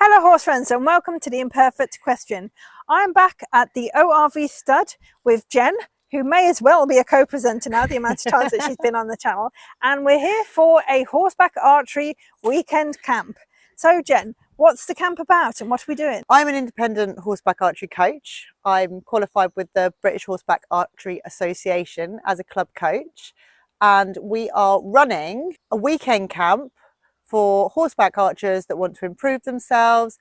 Hello horse friends and welcome to the Imperfect Question. I'm back at the ORV stud with Jen, who may as well be a co-presenter now, the amount of times that she's been on the channel. And we're here for a horseback archery weekend camp. So Jen, what's the camp about and what are we doing? I'm an independent horseback archery coach. I'm qualified with the British Horseback Archery Association as a club coach. And we are running a weekend camp for horseback archers that want to improve themselves,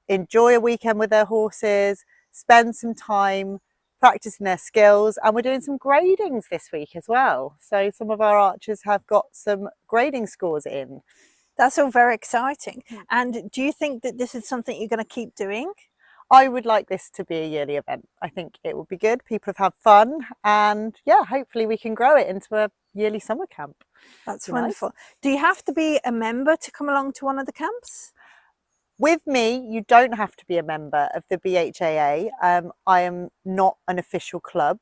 enjoy a weekend with their horses, spend some time practicing their skills, and we're doing some gradings this week as well. So some of our archers have got some grading scores in. That's all very exciting. And do you think that this is something you're going to keep doing? I would like this to be a yearly event. I think it would be good. People have had fun, and yeah, hopefully we can grow it into a yearly summer camp. That's wonderful. Nice. Do you have to be a member to come along to one of the camps? With me, you don't have to be a member of the IHAA. I am not an official club.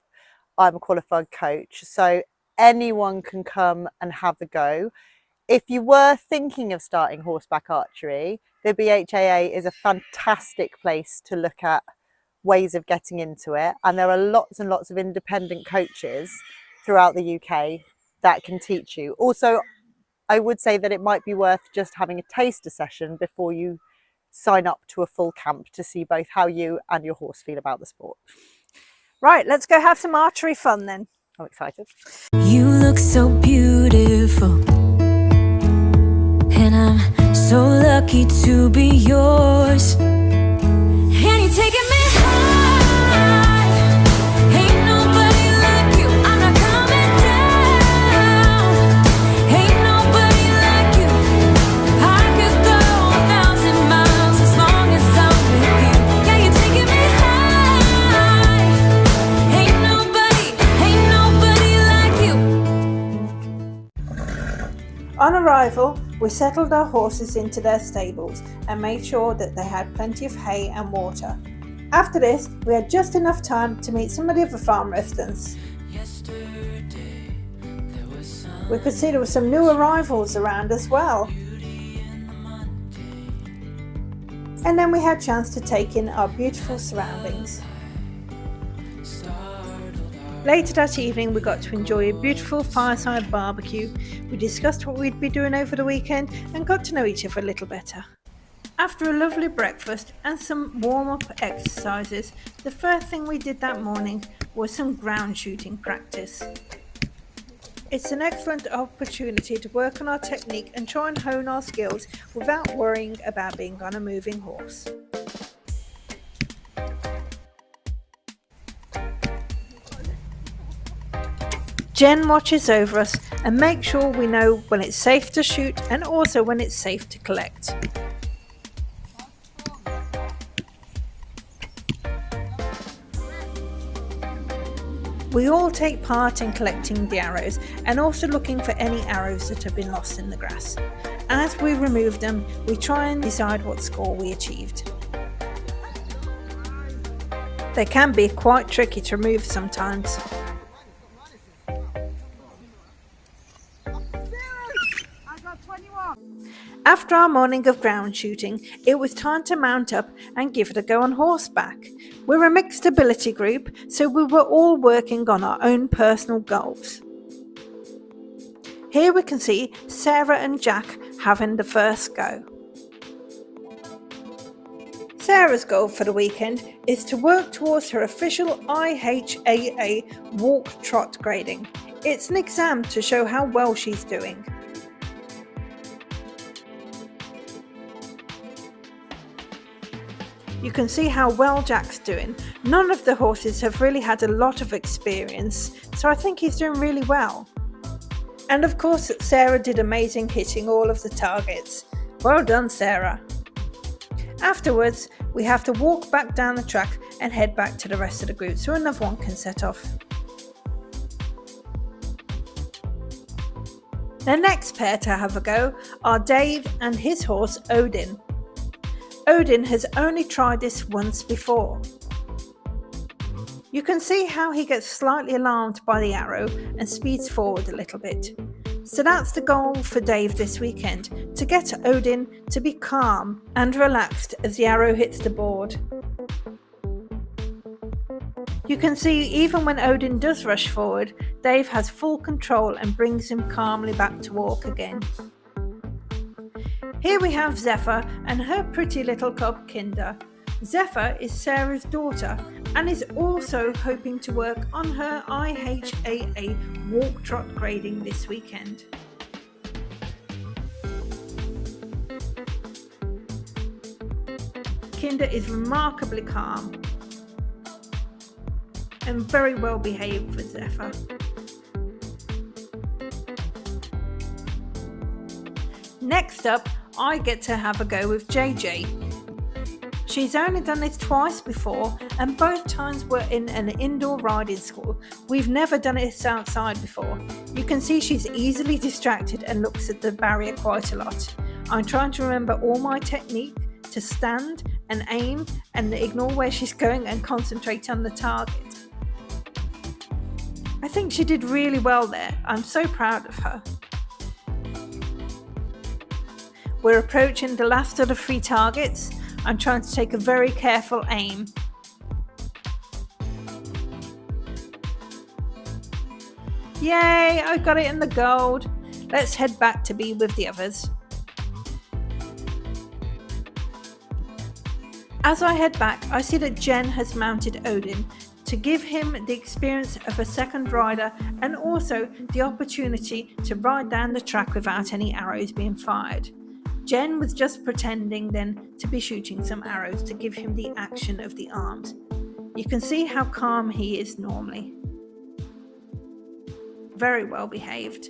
I'm a qualified coach, so anyone can come and have a go. If you were thinking of starting horseback archery, the IHAA is a fantastic place to look at ways of getting into it. And there are lots and lots of independent coaches throughout the UK that can teach you. Also, I would say that it might be worth just having a taster session before you sign up to a full camp to see both how you and your horse feel about the sport. Right, let's go have some archery fun then. I'm excited. You look so beautiful, and I'm so lucky to be yours. And you're taking me high. Ain't nobody like you. I'm not coming down. Ain't nobody like you. I could go 1,000 miles as long as I'm with you. Yeah, you're taking me high. Ain't nobody like you. On arrival, we settled our horses into their stables and made sure that they had plenty of hay and water. After this, we had just enough time to meet some of the other farm residents. We could see there were some new arrivals around as well. And then we had a chance to take in our beautiful surroundings. Later that evening, we got to enjoy a beautiful fireside barbecue. We discussed what we'd be doing over the weekend and got to know each other a little better. After a lovely breakfast and some warm-up exercises, the first thing we did that morning was some ground shooting practice. It's an excellent opportunity to work on our technique and try and hone our skills without worrying about being on a moving horse. Jen watches over us and makes sure we know when it's safe to shoot and also when it's safe to collect. We all take part in collecting the arrows and also looking for any arrows that have been lost in the grass. As we remove them, we try and decide what score we achieved. They can be quite tricky to remove sometimes. After our morning of ground shooting, it was time to mount up and give it a go on horseback. We're a mixed ability group, so we were all working on our own personal goals. Here we can see Sarah and Jack having the first go. Sarah's goal for the weekend is to work towards her official IHAA walk-trot grading. It's an exam to show how well she's doing. You can see how well Jack's doing. None of the horses have really had a lot of experience, so I think he's doing really well. And of course, Sarah did amazing hitting all of the targets. Well done, Sarah. Afterwards, we have to walk back down the track and head back to the rest of the group so another one can set off. The next pair to have a go are Dave and his horse Odin. Odin has only tried this once before. You can see how he gets slightly alarmed by the arrow and speeds forward a little bit. So that's the goal for Dave this weekend, to get Odin to be calm and relaxed as the arrow hits the board. You can see even when Odin does rush forward, Dave has full control and brings him calmly back to walk again. Here we have Zephyr and her pretty little cub Kinder. Zephyr is Sarah's daughter and is also hoping to work on her IHAA walk trot grading this weekend. Kinder is remarkably calm and very well behaved for Zephyr. Next up, I get to have a go with JJ. She's only done this twice before, and both times were in an indoor riding school. We've never done this outside before. You can see she's easily distracted and looks at the barrier quite a lot. I'm trying to remember all my technique to stand and aim and ignore where she's going and concentrate on the target. I think she did really well there. I'm so proud of her. We're approaching the last of the 3 targets. I'm trying to take a very careful aim. Yay, I got it in the gold. Let's head back to be with the others. As I head back, I see that Jen has mounted Odin to give him the experience of a second rider and also the opportunity to ride down the track without any arrows being fired. Jen was just pretending then to be shooting some arrows to give him the action of the arms. You can see how calm he is normally. Very well behaved.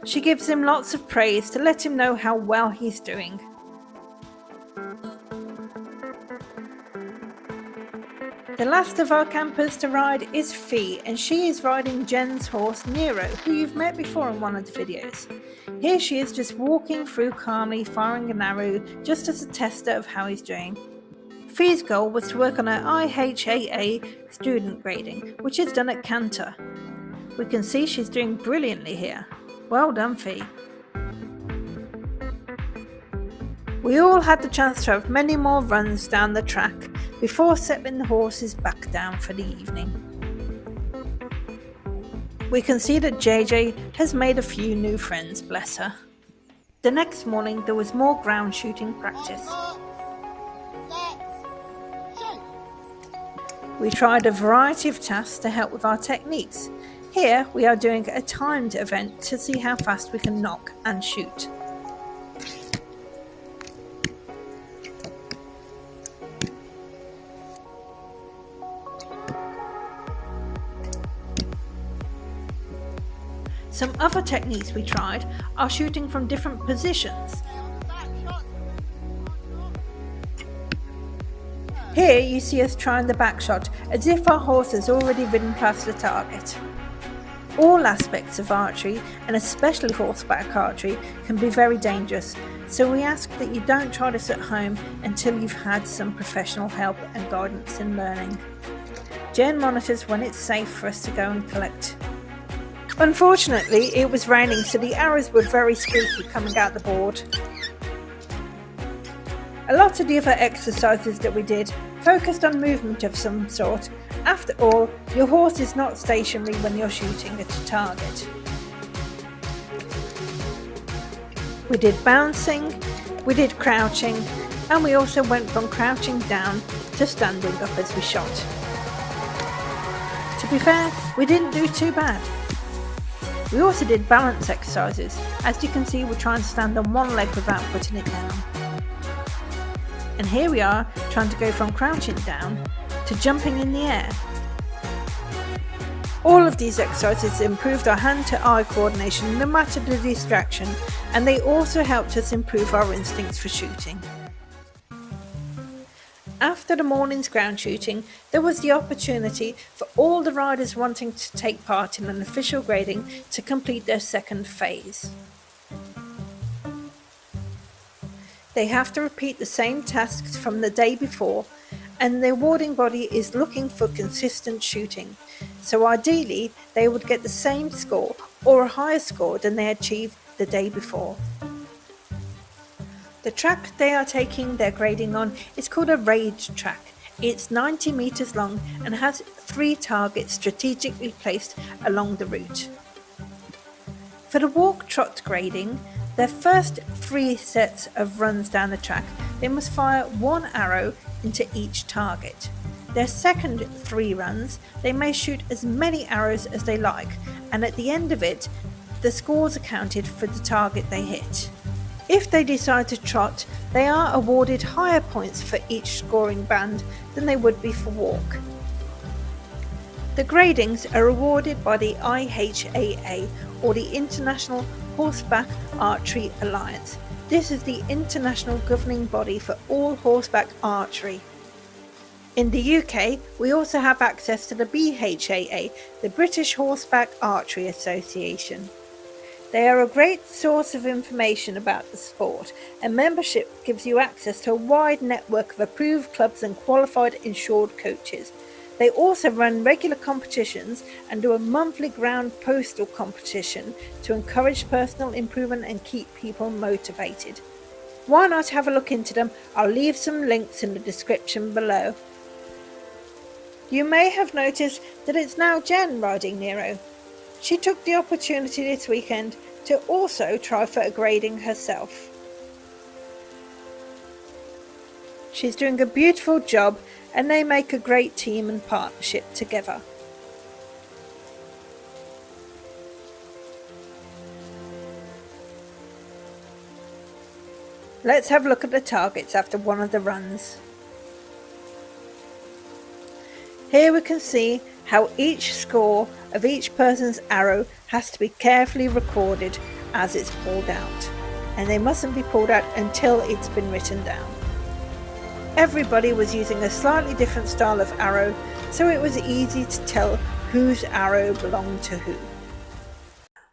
She gives him lots of praise to let him know how well he's doing. The last of our campers to ride is Fee, and she is riding Jen's horse Nero, who you've met before in one of the videos. Here she is just walking through calmly, firing an arrow just as a tester of how he's doing. Fee's goal was to work on her IHAA student grading, which is done at Cantor. We can see she's doing brilliantly here. Well done, Fee. We all had the chance to have many more runs down the track before settling the horses back down for the evening. We can see that JJ has made a few new friends, bless her. The next morning there was more ground shooting practice. We tried a variety of tasks to help with our techniques. Here we are doing a timed event to see how fast we can knock and shoot. Some other techniques we tried are shooting from different positions. Here you see us trying the back shot as if our horse has already ridden past the target. All aspects of archery, and especially horseback archery, can be very dangerous, so we ask that you don't try this at home until you've had some professional help and guidance in learning. Jen monitors when it's safe for us to go and collect. Unfortunately, it was raining, so the arrows were very squeaky coming out the board. A lot of the other exercises that we did focused on movement of some sort. After all, your horse is not stationary when you're shooting at a target. We did bouncing, we did crouching, and we also went from crouching down to standing up as we shot. To be fair, we didn't do too bad. We also did balance exercises. As you can see, we're trying to stand on one leg without putting it down. And here we are trying to go from crouching down to jumping in the air. All of these exercises improved our hand-to-eye coordination no matter the distraction, and they also helped us improve our instincts for shooting. After the morning's ground shooting, there was the opportunity for all the riders wanting to take part in an official grading to complete their second phase. They have to repeat the same tasks from the day before, and the awarding body is looking for consistent shooting. So ideally, they would get the same score or a higher score than they achieved the day before. The track they are taking their grading on is called a raid track. It's 90 metres long and has 3 targets strategically placed along the route. For the walk-trot grading, their first 3 sets of runs down the track, they must fire 1 arrow into each target. Their second 3 runs, they may shoot as many arrows as they like, and at the end of it, the scores are counted for the target they hit. If they decide to trot, they are awarded higher points for each scoring band than they would be for walk. The gradings are awarded by the IHAA, or the International Horseback Archery Alliance. This is the international governing body for all horseback archery. In the UK, we also have access to the BHAA, the British Horseback Archery Association. They are a great source of information about the sport, and membership gives you access to a wide network of approved clubs and qualified insured coaches. They also run regular competitions and do a monthly ground postal competition to encourage personal improvement and keep people motivated. Why not have a look into them? I'll leave some links in the description below. You may have noticed that it's now Jen riding Nero. She took the opportunity this weekend to also try for a grading herself. She's doing a beautiful job, and they make a great team and partnership together. Let's have a look at the targets after one of the runs. Here we can see how each score of each person's arrow has to be carefully recorded as it's pulled out, and they mustn't be pulled out until it's been written down. Everybody was using a slightly different style of arrow, so it was easy to tell whose arrow belonged to who.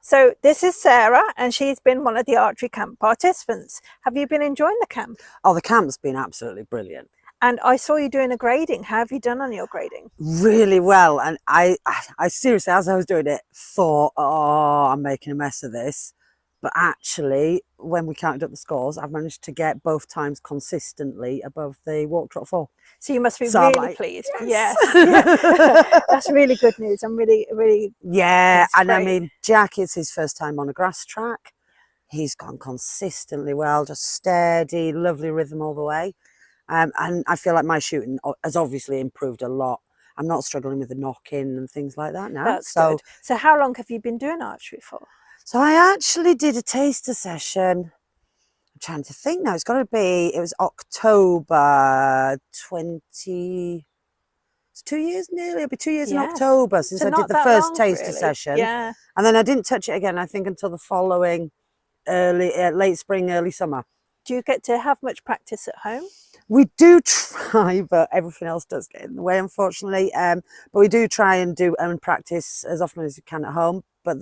So this is Sarah, and she's been one of the archery camp participants. Have you been enjoying the camp? Oh, the camp's been absolutely brilliant. And I saw you doing a grading. How have you done on your grading? Really well. And I seriously, as I was doing it, thought, oh, I'm making a mess of this. But actually, when we counted up the scores, I've managed to get both times consistently above the walk trot 4. So you must be So I'm really like, pleased. yes. Yeah. That's really good news. I'm really Yeah, That's and I great. mean, Jack is his first time on a grass track. He's gone consistently well, just steady, lovely rhythm all the way. And I feel like my shooting has obviously improved a lot. I'm not struggling with the knock-in and things like that now. That's good. So how long have you been doing archery for? So I actually did a taster session. I'm trying to think now. It was October 20. It's 2 years nearly. It'll be 2 years in Yes. October since So I not did the that first long, taster really. session. Yeah. And then I didn't touch it again, I think, until the following late spring, early summer. Do you get to have much practice at home? We do try, but everything else does get in the way, unfortunately. But we do try and practice as often as you can at home. But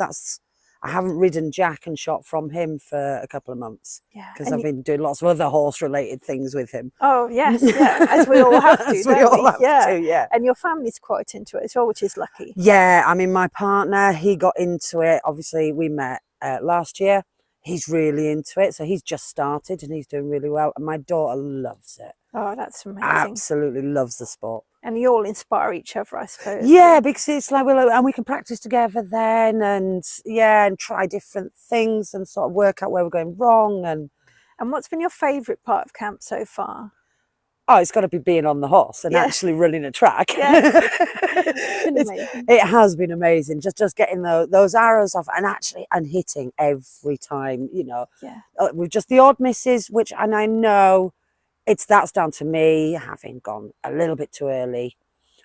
I haven't ridden Jack and shot from him for a couple of months. Yeah. Because I've been doing lots of other horse-related things with him. Oh yes, yeah. As we all have to. As we all have to, yeah. And your family's quite into it as well, which is lucky. Yeah, I mean, my partner, he got into it. Obviously, we met last year. He's really into it. So he's just started and he's doing really well. And my daughter loves it. Oh, that's amazing. Absolutely loves the sport. And you all inspire each other, I suppose. Yeah, because it's like, and we can practice together then and try different things and sort of work out where we're going wrong. And what's been your favourite part of camp so far? Oh, it's got to be being on the horse and actually running a track. Yeah. It has been amazing. Just getting those arrows off and hitting every time, you know. Yeah. With just the odd misses, and I know that's down to me having gone a little bit too early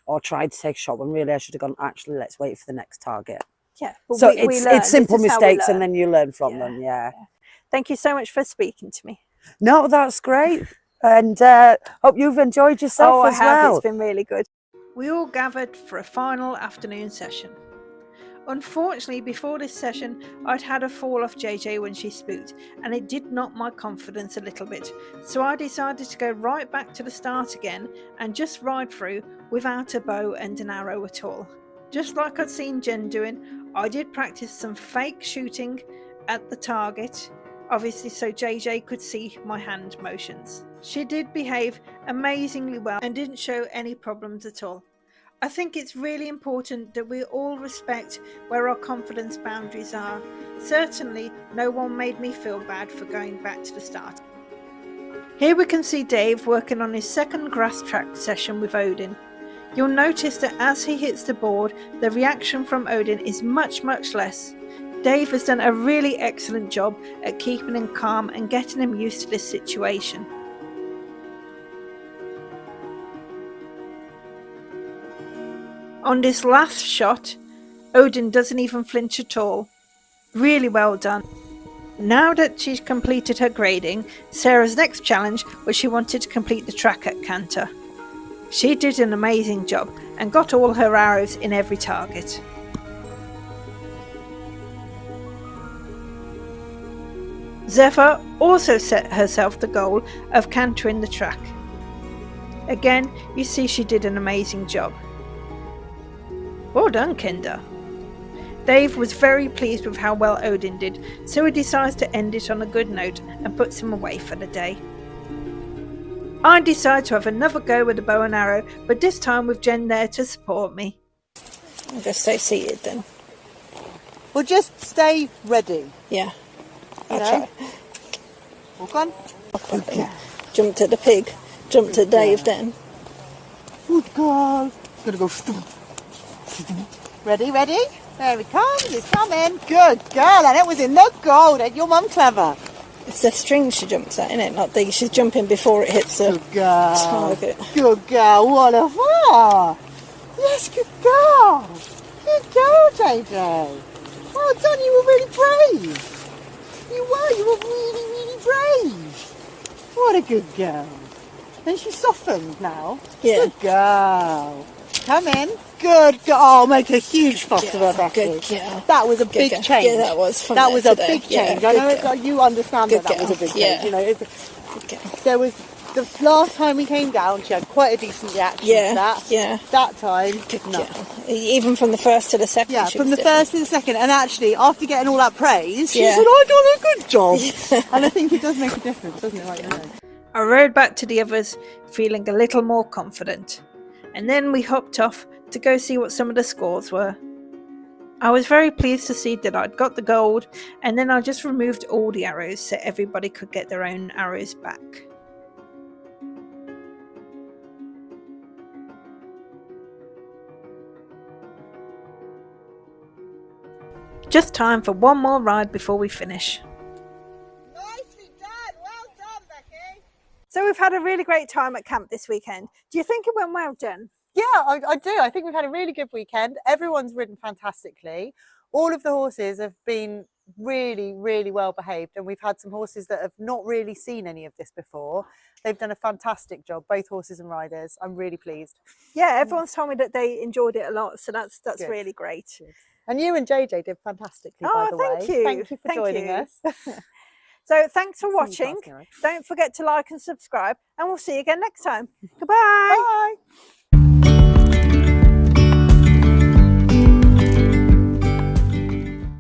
or tried to take a shot when really I should have gone, actually, let's wait for the next target. Yeah. So it's simple mistakes and then you learn from them. Yeah. Thank you so much for speaking to me. No, that's great. And hope you've enjoyed yourself as well. It's been really good. We all gathered for a final afternoon session. Unfortunately, before this session, I'd had a fall off JJ when she spooked, and it did knock my confidence a little bit. So I decided to go right back to the start again and just ride through without a bow and an arrow at all. Just like I'd seen Jen doing, I did practice some fake shooting at the target, obviously so JJ could see my hand motions. She did behave amazingly well and didn't show any problems at all. I think it's really important that we all respect where our confidence boundaries are. Certainly, no one made me feel bad for going back to the start. Here we can see Dave working on his second grass track session with Odin. You'll notice that as he hits the board, the reaction from Odin is much less. Dave has done a really excellent job at keeping him calm and getting him used to this situation. On this last shot, Odin doesn't even flinch at all. Really well done. Now that she's completed her grading, Sarah's next challenge was she wanted to complete the track at canter. She did an amazing job and got all her arrows in every target. Zephyr also set herself the goal of cantering the track. Again, you see she did an amazing job. Well done, Kinder. Dave was very pleased with how well Odin did, so he decides to end it on a good note and puts him away for the day. I decide to have another go with the bow and arrow, but this time with Jen there to support me. I'll just stay seated then. Well, just stay ready. Yeah, You I'll know? try. Walk on. Okay. Jump to the pig, jump to Dave then. Good girl. Gonna go. Ready, ready? There we come. He's coming. Good girl. And it was in the gold. Ain't your mum clever? It's the string she jumps at, isn't it? Not the, she's jumping before it hits the Good girl. target. Good girl. What a far. Yes, good girl. Good girl, JJ. Well done. You were really brave. You were really brave. What a good girl. And she's softened now. Yeah. Good girl. Come in. Good girl. Oh, make a huge fuss of her, Becky. Good girl. That was a Good big girl. change. Yeah, that was fun. That was a today. big change. Yeah, I know good girl. you understand Good that was a girl. big Yeah. change. You know, Good girl. there was the last time we came down, she had quite a decent reaction to Yeah, that. yeah. That time, Good no. girl. Even from the first to the second. Yeah, she from was the different. first to the second, and actually, after getting all that praise, she Yeah. said, "I done a good job," and I think it does make a difference, doesn't it? Right now. I rode back to the others, feeling a little more confident, and then we hopped off to go see what some of the scores were. I was very pleased to see that I'd got the gold, and then I just removed all the arrows so everybody could get their own arrows back. Just time for one more ride before we finish. Nicely done, well done, Becky. So we've had a really great time at camp this weekend. Do you think it went well, Jen? Yeah, I do. I think we've had a really good weekend. Everyone's ridden fantastically. All of the horses have been really well behaved, and we've had some horses that have not really seen any of this before. They've done a fantastic job, both horses and riders. I'm really pleased. Yeah, everyone's told me that they enjoyed it a lot, so that's Good. really great. Good. And you and JJ did fantastically, by the thank way. you. Thank you for joining you. us. So thanks for See you watching. last night. Don't forget to like and subscribe, and we'll see you again next time. Goodbye. Bye.